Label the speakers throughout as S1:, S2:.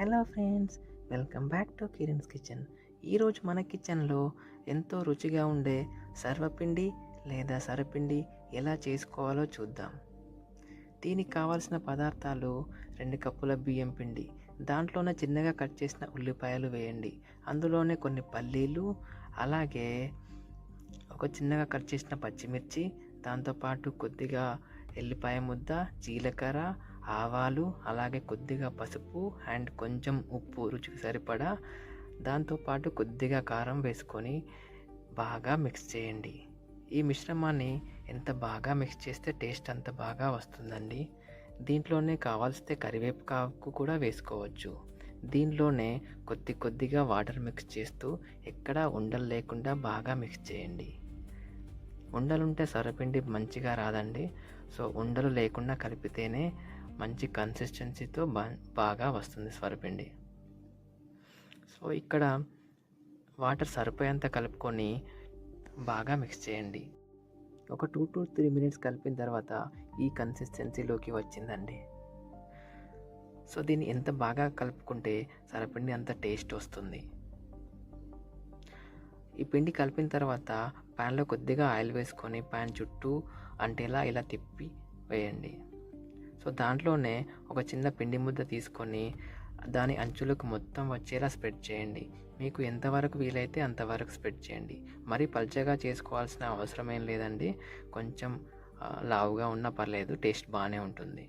S1: Hello friends, welcome back to Kiran's kitchen. ఈరోజు మన కిచెన్లో ఎంతో రుచిగా ఉండే సర్వపిండి లేదా సరపిండి ఎలా చేసుకోవాలో చూద్దాం. దీనికి కావాల్సిన పదార్థాలు 2 కప్పుల బియ్యం పిండి, దాంట్లోనే చిన్నగా కట్ చేసిన ఉల్లిపాయలు వేయండి. అందులోనే కొన్ని పల్లీలు, అలాగే ఒక చిన్నగా కట్ చేసిన పచ్చిమిర్చి, దాంతోపాటు కొద్దిగా ఎల్లిపాయ ముద్ద, జీలకర్ర, ఆవాలు, అలాగే కొద్దిగా పసుపు అండ్ కొంచెం ఉప్పు రుచికి సరిపడా, దాంతోపాటు కొద్దిగా కారం వేసుకొని బాగా మిక్స్ చేయండి. ఈ మిశ్రమాన్ని ఎంత బాగా మిక్స్ చేస్తే టేస్ట్ అంత బాగా వస్తుందండి. దీంట్లోనే కావాల్సితే కరివేపాకు కూడా వేసుకోవచ్చు. దీనిలోనే కొద్దిగా వాటర్ మిక్స్ చేస్తూ ఎక్కడా ఉండలు లేకుండా బాగా మిక్స్ చేయండి. ఉండలుంటే సొరపిండి మంచిగా రాదండి. సో ఉండలు లేకుండా కలిపితేనే మంచి కన్సిస్టెన్సీతో బాగా వస్తుంది సొరపిండి. సో ఇక్కడ వాటర్ సరిపోయేంత కలుపుకొని బాగా మిక్స్ చేయండి. ఒక 2 to 3 minutes కలిపిన తర్వాత ఈ కన్సిస్టెన్సీలోకి వచ్చిందండి. సో దీన్ని ఎంత బాగా కలుపుకుంటే సొరపిండి అంత టేస్ట్ వస్తుంది. ఈ పిండి కలిపిన తర్వాత ప్యాన్లో కొద్దిగా ఆయిల్ వేసుకొని ప్యాన్ చుట్టూ అంటేలా ఇలా తిప్పి వేయండి. సో దాంట్లోనే ఒక చిన్న పిండి ముద్ద తీసుకొని దాని అంచులకు మొత్తం వచ్చేలా స్ప్రెడ్ చేయండి. మీకు ఎంతవరకు వీలైతే అంతవరకు స్ప్రెడ్ చేయండి. మరి పల్చగా చేసుకోవాల్సిన అవసరం ఏం లేదండి. కొంచెం లావుగా ఉన్నా పర్లేదు, టేస్ట్ బాగానే ఉంటుంది.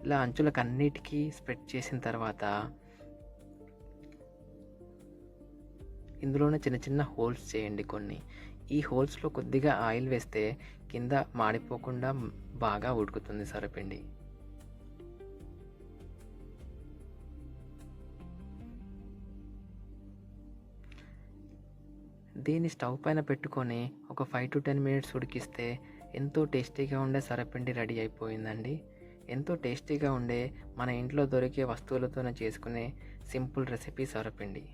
S1: ఇలా అంచులకు అన్నిటికీ స్ప్రెడ్ చేసిన తర్వాత ఇందులోనే చిన్న చిన్న హోల్స్ చేయండి కొన్ని. ఈ హోల్స్లో కొద్దిగా ఆయిల్ వేస్తే కింద మాడిపోకుండా బాగా ఉడుకుతుంది సొరపిండి. దీన్ని స్టవ్ పైన పెట్టుకొని ఒక 5 to 10 minutes ఉడికిస్తే ఎంతో టేస్టీగా ఉండే సొరపిండి రెడీ అయిపోయిందండి. ఎంతో టేస్టీగా ఉండే మన ఇంట్లో దొరికే వస్తువులతోనే చేసుకునే సింపుల్ రెసిపీ సొరపిండి.